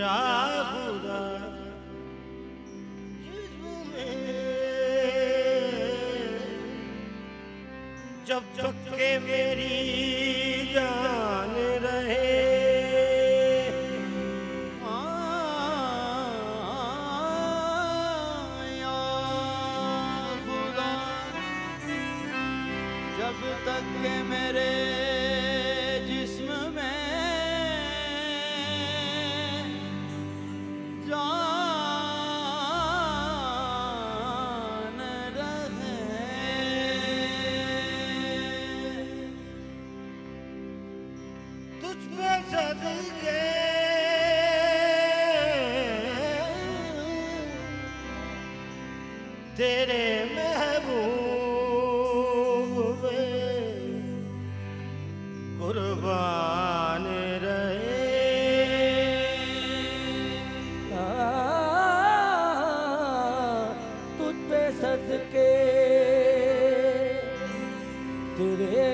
या खुदा जिसमें जब तक के मेरी जान रहे या खुदा जब तक के मेरे जिस्म में तेरे महबूब कुर्बान रहे तुझ पे सदके तेरे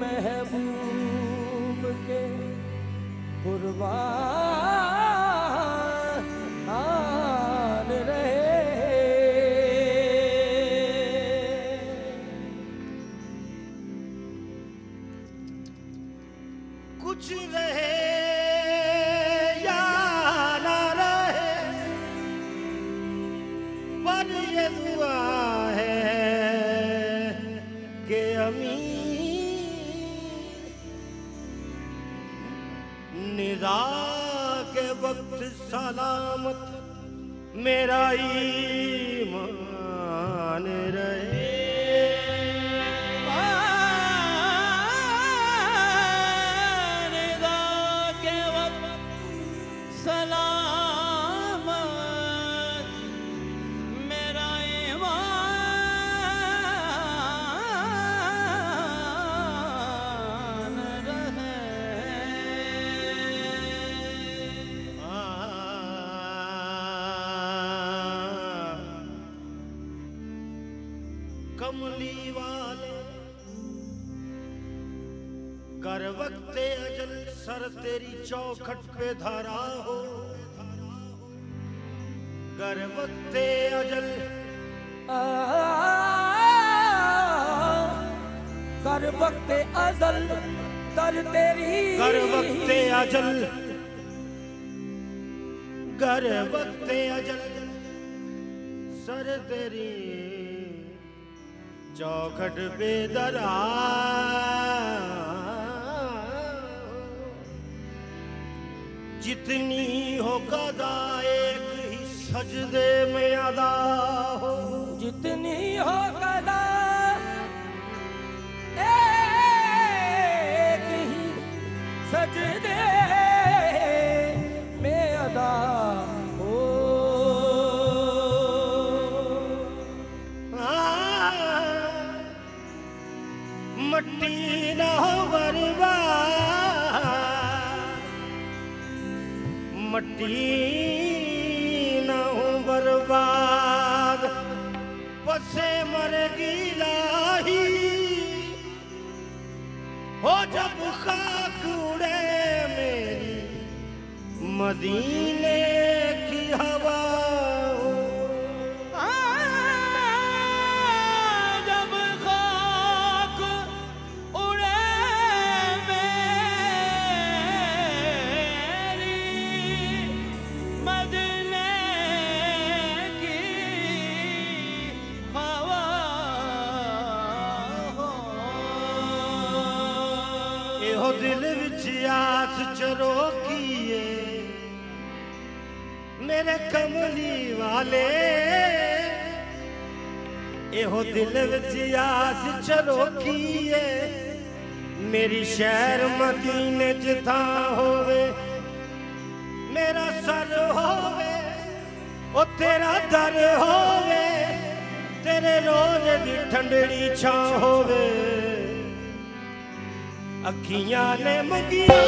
महबूब के कुर्बान रहे कुछ रहे या ना रहे पर ये दुआ है कि निदा के वक्त सलामत मेरा ईमान रहे सलामत मेरा ईमान रहे कमली वाले कर वक्ते अजल सर तेरी चौखट पे धरा हो कर वक्ते अजल कर वक्ते अजल कर तेरी कर वक्ते अजल कर वक्ते अजल सर तेरी चौखट पे धरा जितनी हो गदा एक ही सजदे में अदा हो जितनी हो गदा एक ही सजदे में अदा हो मट्टी न हो बर्बाद मट्टी न हो बर्बाद पसे मरेगी लाही हो जब खाक उड़े मेरी मदीने की हवा ਇਹੋ ਦਿਲ ਵਿੱਚ ਆਸ ਚਰੋਕੀਏ ਮੇਰੇ ਕਮਲੀ ਵਾਲੇ ਇਹੋ ਦਿਲ ਵਿੱਚ ਆਸ ਚਰੋਕੀਏ ਮੇਰੀ ਸ਼ਹਿਰ ਮਦੀਨੇ ਚ ਥਾਂ ਹੋਵੇ मेरा सर होवे ओ तेरा दर होवे तेरे रोज दी ठंडड़ी छां होवे अखियां ने मंगिया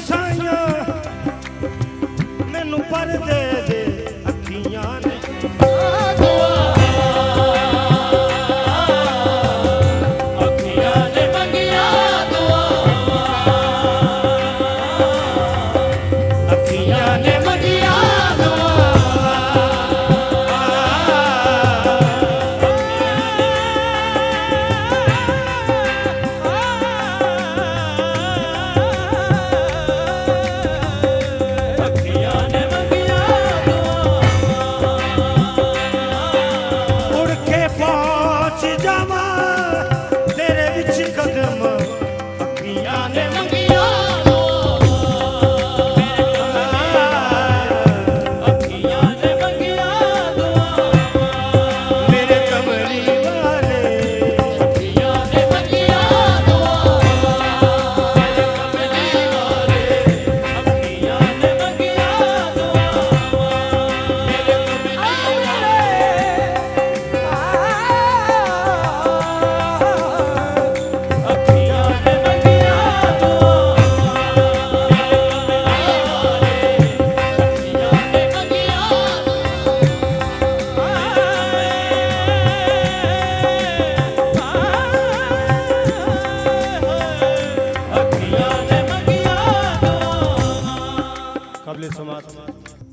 ਸਾਈਆਂ ਮੈਨੂੰ ਪਰਦੇ ਦੇ ਅੱਖੀਆਂ ਨੇ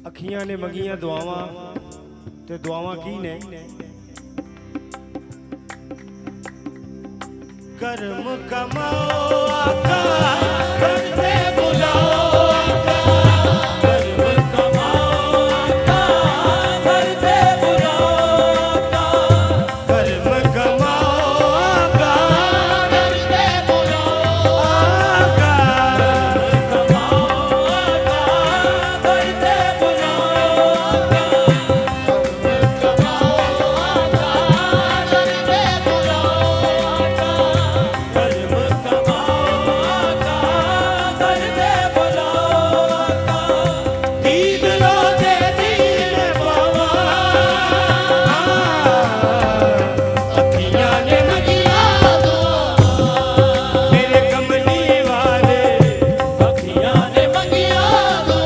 ਅੱਖੀਆਂ ਨੇ ਮੰਗੀਆਂ ਦੁਆਵਾਂ ਤੇ ਦੁਆਵਾਂ ਕੀ ਨੇ ਕਰਮ ਕਮਾਓ ਆਕਾ ਕਰਦੇ ਬੁਲਾਓ ਆਕਾ ਕਰਮ ਕਮਾਓ ਆਕਾ ਕਰਦੇ ਬੁਲਾਓ ਆਕਾ ਕਰਮ ਕਮਾਓ ਆਕਾ ਕਰਦੇ ਬੁਲਾਓ ਆਕਾ ਕਰਮ ਕਮਾਓ ਆਕਾ ਕਰਦੇ ਬੁਲਾਓ ਆਕਾ ਕਰਮ ਕਮਾਓ ਆਕਾ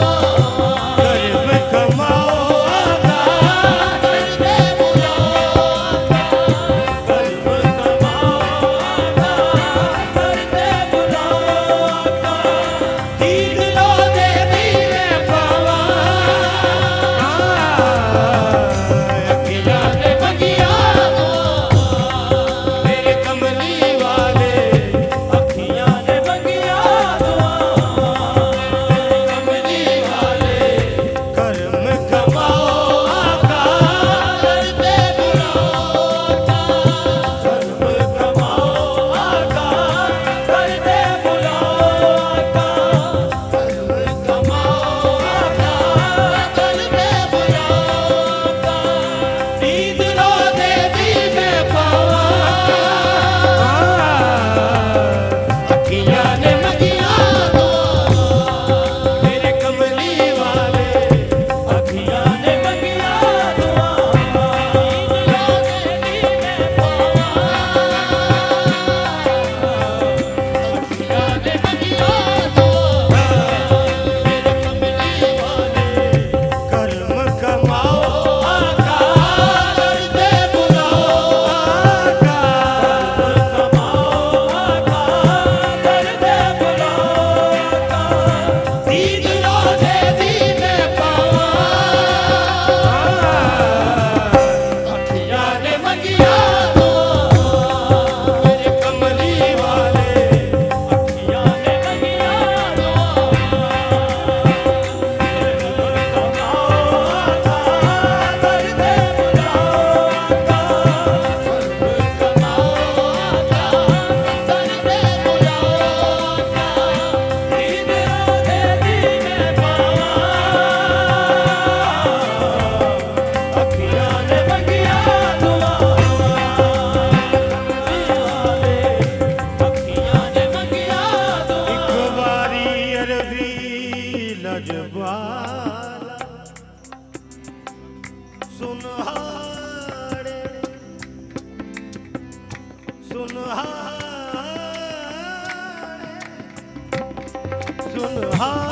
ਕਰਦੇ ਬੁਲਾਓ ਆਕਾ सुनहारे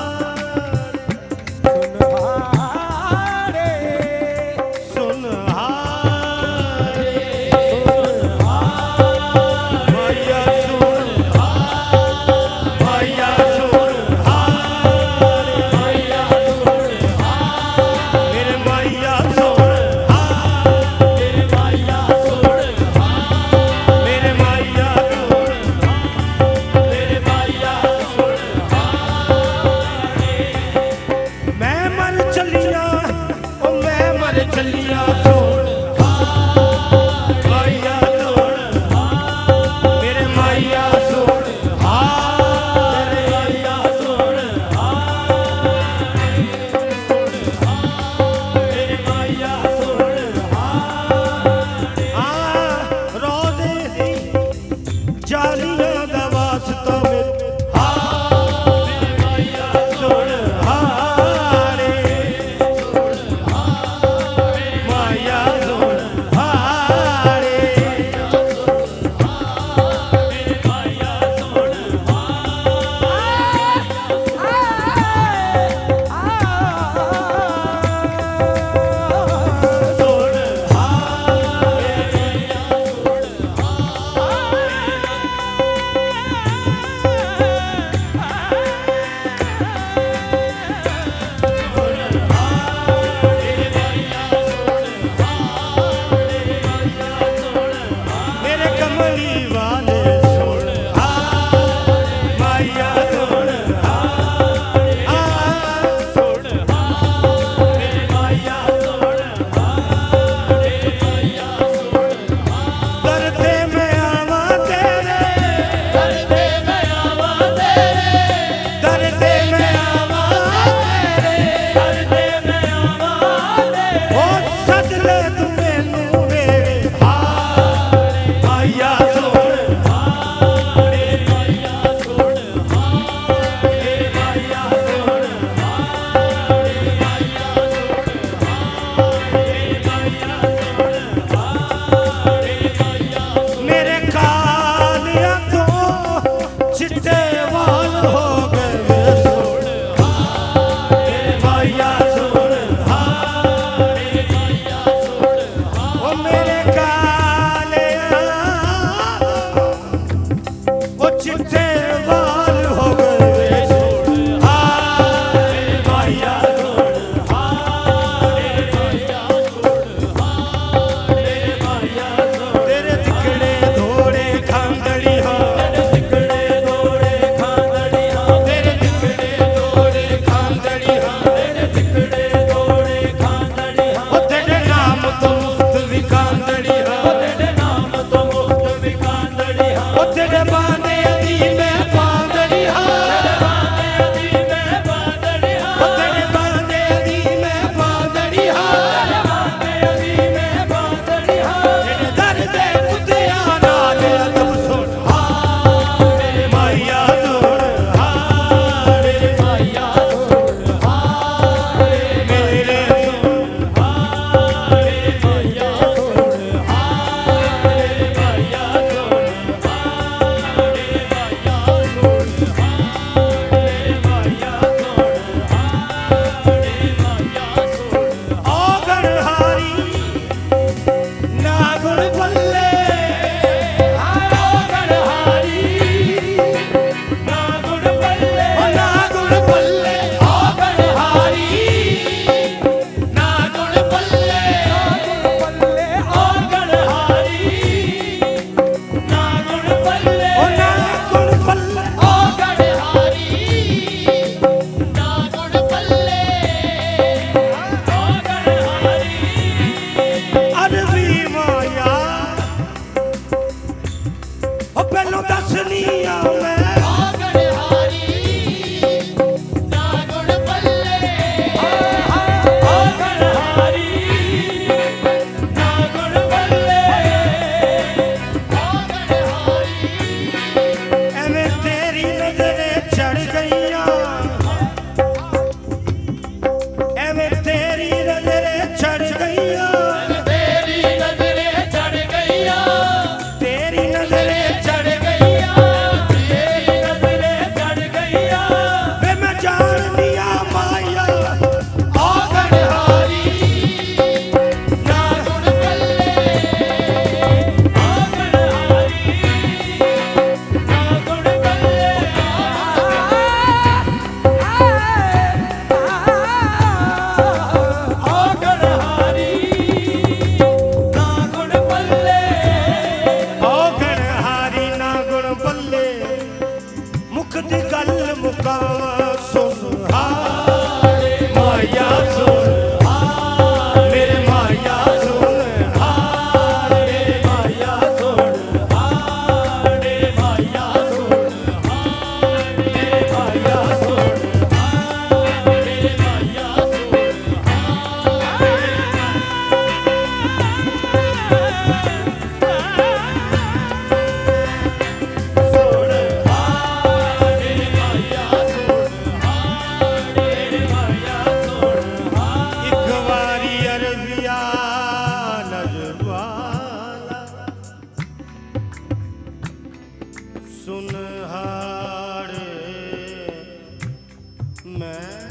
मैं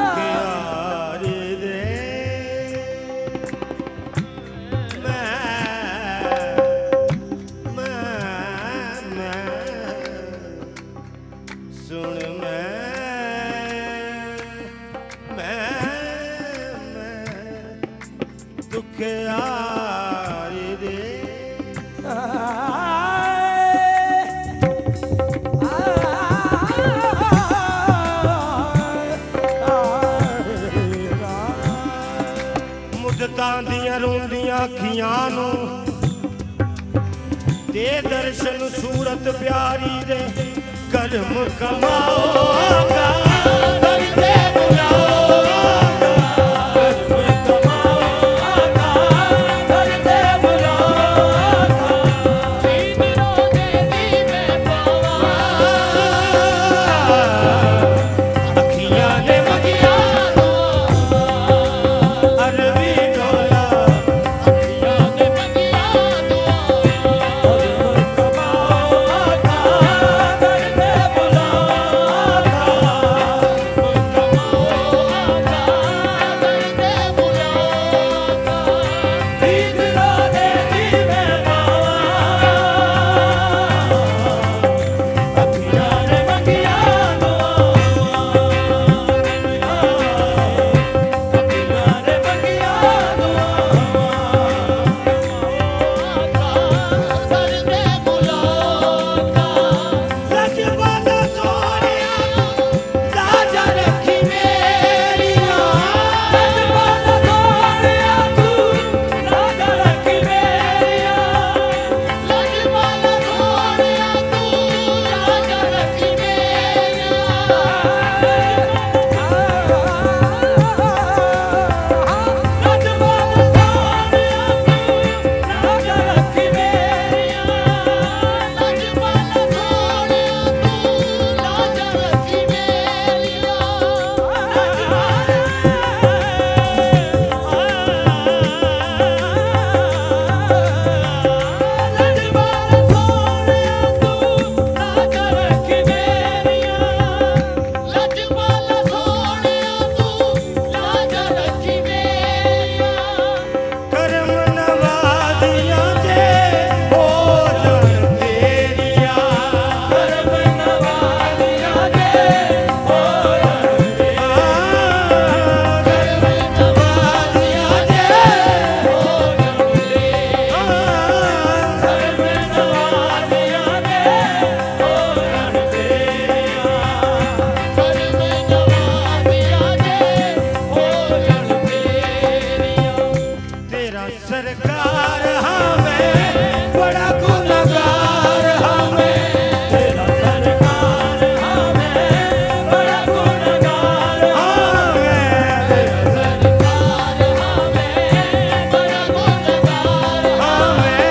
दुखियारी दे मैं सुन मैं दुखियारी दे ਮੁੱਦਤਾਂ ਦੀਆਂ ਰੋਂਦੀਆਂ ਅੱਖੀਆਂ ਨੂੰ ਦੇ ਦਰਸ਼ਨ ਸੂਰਤ ਪਿਆਰੀ ਦੇ ਕਰਮ ਕਮਾਓਗਾ ਦਰਦੇ ਬੁਲਾਓਗਾ ਕਰਮ ਕਮਾਓਗਾ ਦਰਦੇ ਬੁਲਾਓਗਾ ਦੀਨ ਰੋਦੇ ਦੀਵੇ ਪਾਵਾ ਅੱਖੀਆਂ ਨੇ ਮਗੀਆਂ ਅਰਬੀ ਡੋਲਾ ਅੱਖੀਆਂ ਨੇ ਮਗੀਆਂ सरकार हमें बड़ा गुनहगार हमें तेरा सरकार हमें बड़ा गुनहगार हमें तेरा सरकार हमें बड़ा गुनहगार हमें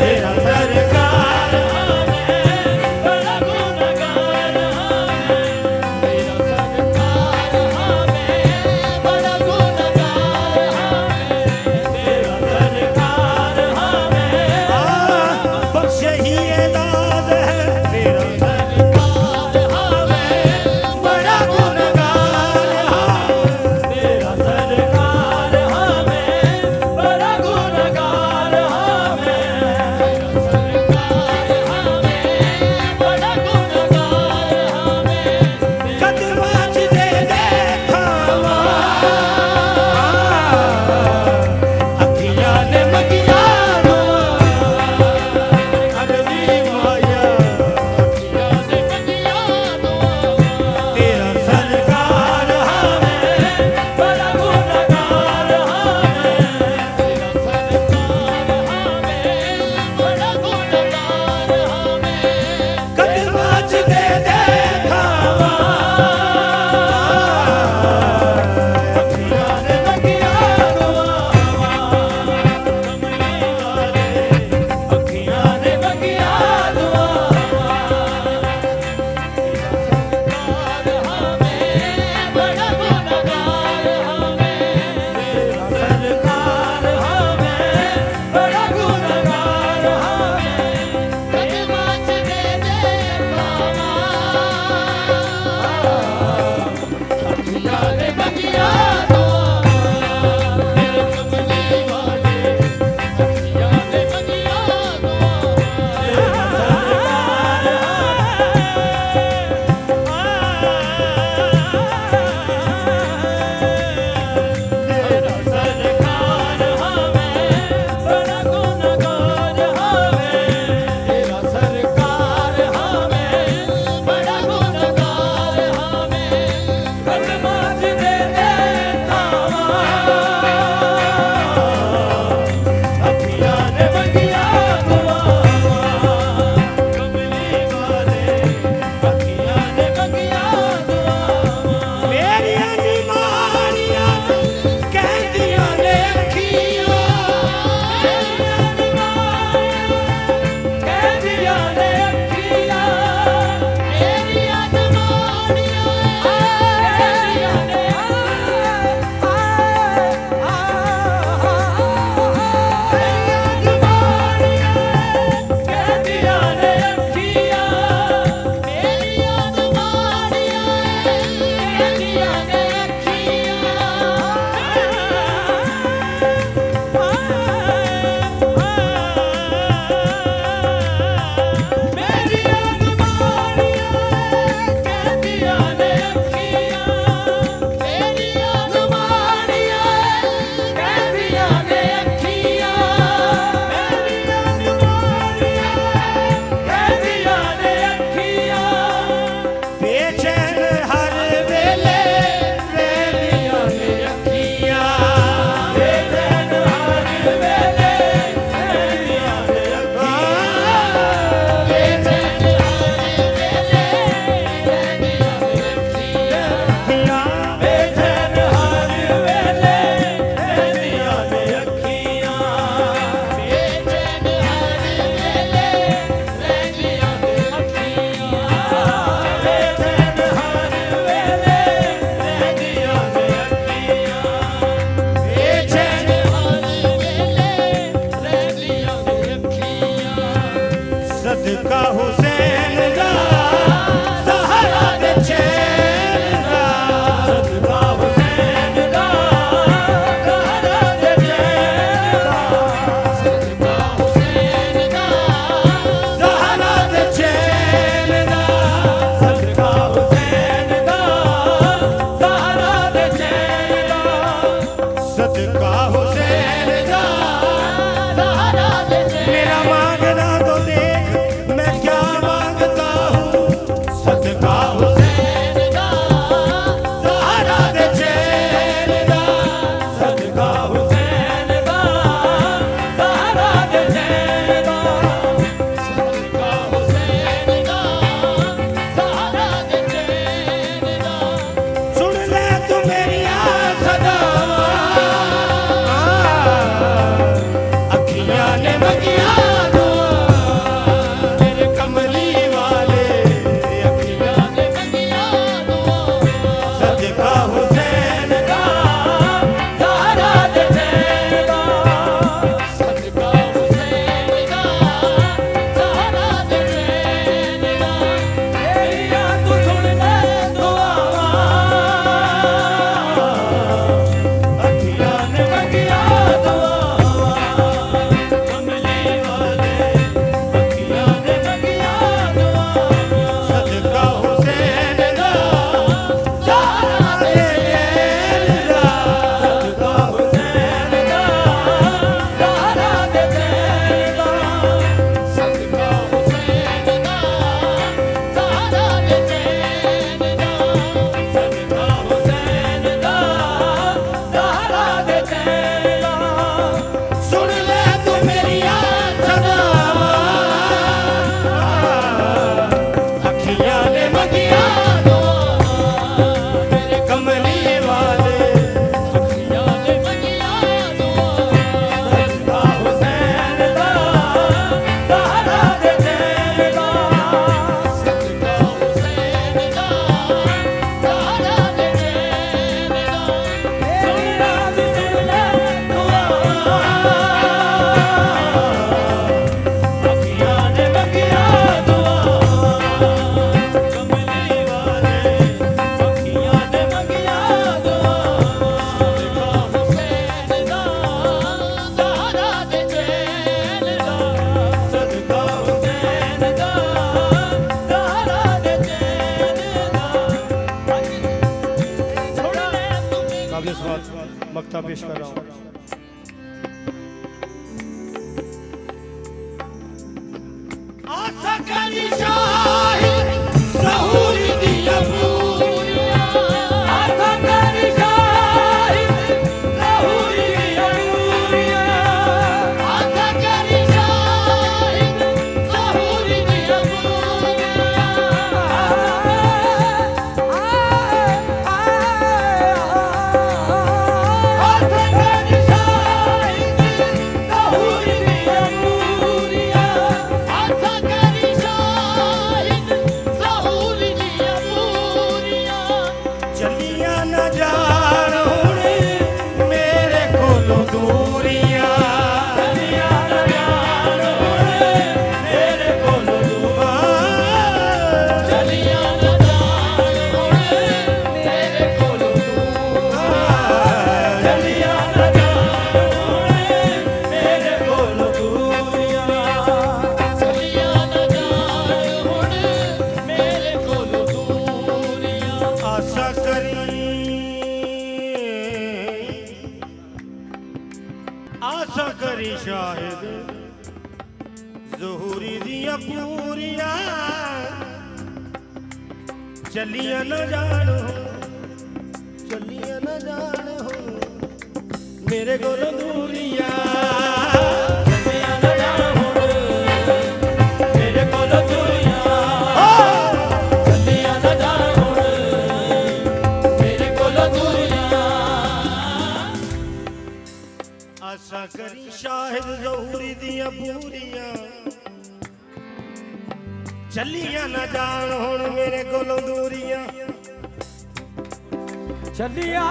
तेरा सरकार हमें बड़ा गुनहगार हमें तेरा सरकार हमें बड़ा गुनहगार सदका हुसैन दा ज़हरा दे चैन दा सदका हुसैन दा ज़हरा दे चैन दा सदका हुसैन दा ज़हरा दे चैन दा सदका हुसैन दा ज़हरा दे चैन दा सदका हुसैन दा ज़हरा दे चैन मेरा मांगना तो देख मैं क्या मांगता हूँ सदका हुसैन दा ज़हरा दे चैन दा सदका हुसैन दा ज़हरा दे चैन दा सदका हुसैन दा ज़हरा दे चैन दा सुन ले तू मेरी सदावां अखियां ने मंगिया दुआ मेरे कमली वाले अखियां ने मंगिया दुआ सदका हुसैन दा ज़हरा दे चैन दा सदका हुसैन दा ज़हरा दे चैन दा तेरियां तू सुन ले दुआवां अखियां ने मंगिया दुआ कमली वाले अखियां ने मंगिया दुआ सदका हुसैन दा ज़हरा दे चैन दा सदका हुसैन दा ज़हरा दे चैन दा सदका हुसैन दा ज़हरा दे चैन दा सदका हुसैन दा ज़हरा दे चैन दा सुन ले तू मेरी सदावां अखियां ने मंगिया मेरे कमली वाले अखियां ने मंगिया सदका हुसैन दा ज़हरा दे चैन दा सदका हुसैन दा ज़हरा दे चैन दा सुन ले दुआ अखियां ने मंगिया दुआ कमली वाले अखियां ने मंगिया दुआ सदका हुसैन दा ज़हरा दे चैन दा सदका हुसैन दा ज़हरा दे चैन दा छोड़ ले तुम्हें काबिल सवाल मक्ता पेश कर रहा हूँ आशा करी शाहिद ज़हूरी दी अबूरिया आशा करी शाहिद ज़हूरी दी अबूरिया आशा करी शाहिद ज़हूरी दी अबूरिया आशा करी शाहिद ज़हूरी दी अबूरिया आशा करी शाहिद ज़हूरी दी अबूरिया चलिया न जान हुण मेरे कोलों दूरियां चलिया न जान हुण मेरे कोलों चलिया न जान हुण मेरे कोलों चलिया न जान हुण मेरे कोलों दूरियां चलिया न जान हुण मेरे कोलों दूरियां आशा करी शाहिद ज़हूरी दिया पूरिया चलिया न जान हो मेरे कोलों दूरिया चलिया न जान हुण मेरे कोलों दूरियां चलिया न जान हुण मेरे कोलों दूरियां आशा करी शाहिद ज़हूरी दिया पूरिया चलिया न जान हुण मेरे कोलों दूरियां चलिया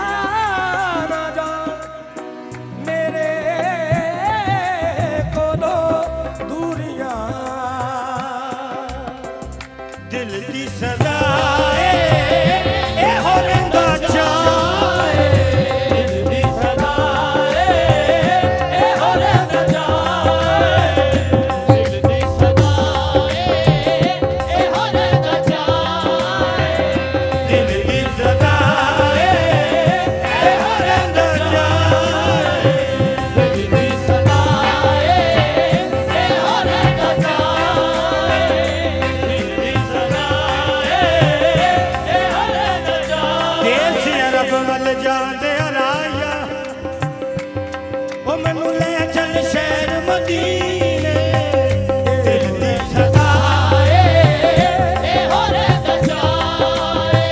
न जान मेरे कोलों दूरियां दिल दी सदा ए हो रंदा चाहे दिल दी सदा ए हो रंदा चाहे दिल दी सदा ए हो रंदा चाहे दिल दी सदा ए हो रंदा चाहे दिल दी सदा ए हो रंदा चाहे दिल दी सदा ए हो रंदा चाहे देश अरब वल जांदे राया ओ मैनू ले चल शहर मदीने दिल दी सदा ए हो रंदा चाहे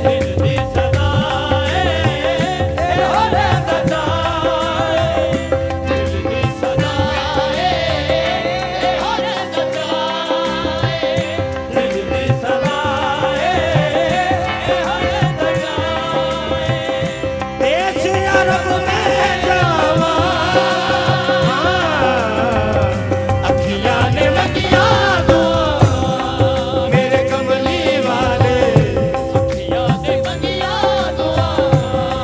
दिल दी सदा ए हो रंदा चाहे दिल दी सदा ए हो रंदा चाहे दिल दी सदा ए हो रंदा चाहे देश अरब में जावा अखियां ने मंगिया दुआ मेरे कमली वाले अखियां ने मंगिया दुआ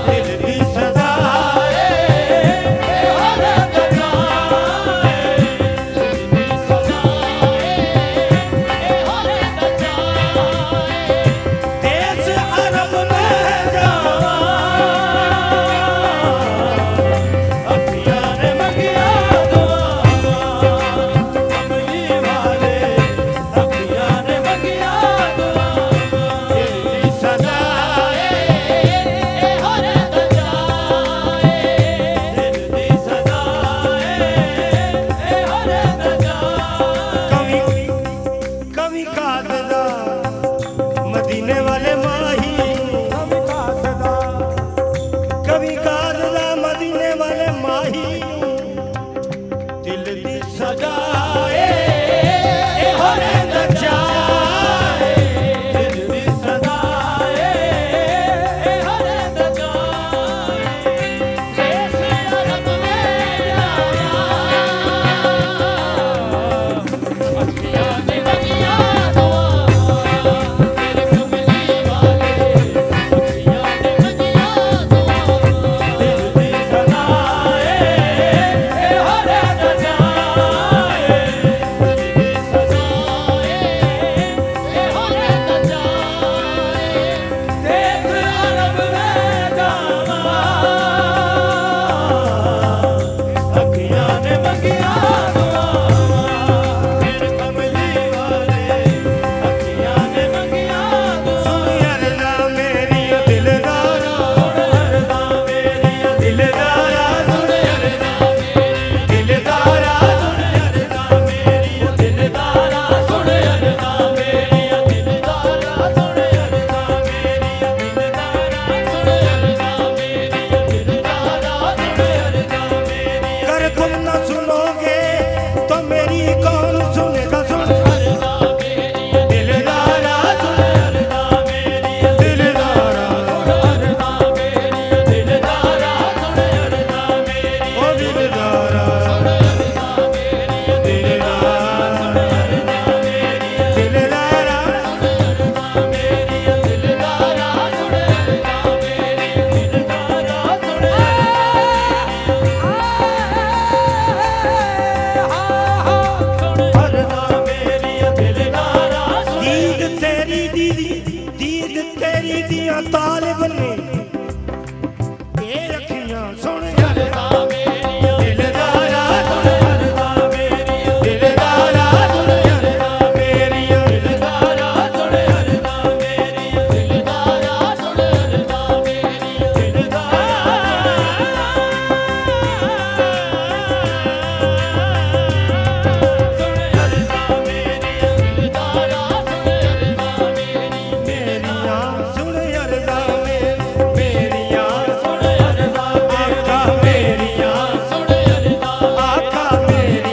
दिल दी सदा ए हो रंदा चाहे दिल दी सदा ए हो रंदा चाहे देश अरब में जावा अखियां ने मंगिया दुआ कमली वाले अखियां ने मंगिया दुआ दिल दी सदा ए हो रंदा चाहे दिल दी सदा ए हो रंदा चाहे कवि काज़दा मदीने वाले माही कवि काज़दा मदीने वाले माही दिल दी सदा ए हो रंदा चाहे दिल दी सदा ए हो रंदा चाहे देश अरब में जावा अखियां ने मंगिया दुआ मेरे कमली वाले अखियां ने मंगिया दुआ दिल दी सदा ए हो रंदा चाहे दिल दी सदा ए हो रंदा चाहे देश अरब में जावा अखियां ने मंगिया दुआ मेरे कमली वाले अखियां ने मंगिया दुआ अरज़ा मेरी दिलदारा सुन अरज़ा मेरी दिलदारा सुन अरज़ा मेरी दिलदारा सुन अरज़ा मेरी दिलदारा सुन अरज़ा मेरी दिलदारा सुन अरज़ा मेरी दिलदारा सुन अरज़ा मेरी दिलदारा सुन अरज़ा मेरी कर तुम न सुनोगे तो मेरी कौन सुनेगा सुन अरज़ा मेरी दिलदारा सुन अरज़ा मेरी दिलदारा सुन अरज़ा मेरी दिलदारा सुन अरज़ा मेरी ओ दिलदारा सुन अरज़ा मेरी दिलदारा दिलदारा दीद तेरी दीद तेरी दियां तालिब ने ये अखियां सुन दिलदारा दिलदारा सुन मेरी मेरियां सुन अरज़ा मेरियां आका मेरियां आका मेरियां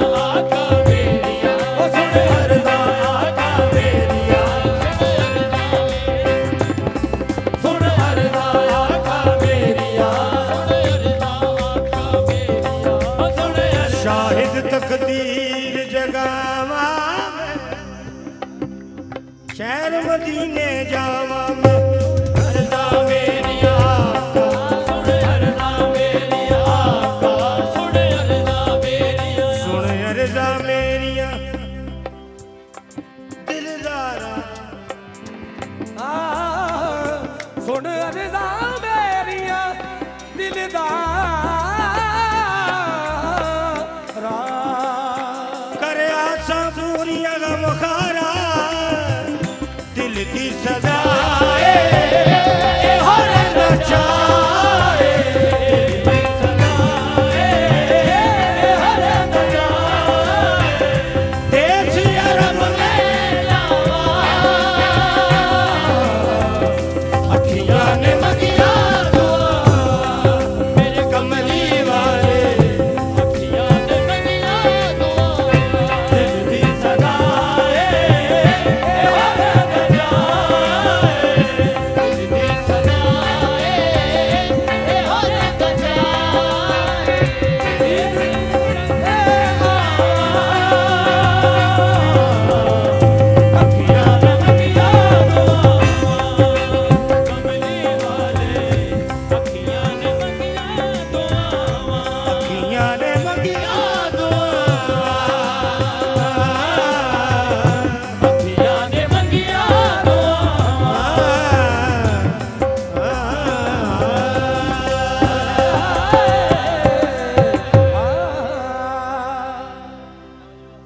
आका मेरियां ओ सुन अरज़ा आका मेरियां सुन अरज़ा आका मेरिया सुन अरज़ा आका मेरिया सुन अरज़ा शाह निज तकदीर जगावा मैं, शहर मदीने जावा मैं। अरज़ा मेरिया आका सुन, अरज़ा मेरिया आका सुन, अरज़ा मेरिया सुन अर्ज़ा मेरिया दिलदारा, सुन अरज़ा मेरिया दिलदारा, कर आसा पूरिया गम खारा, दिल दी सजाए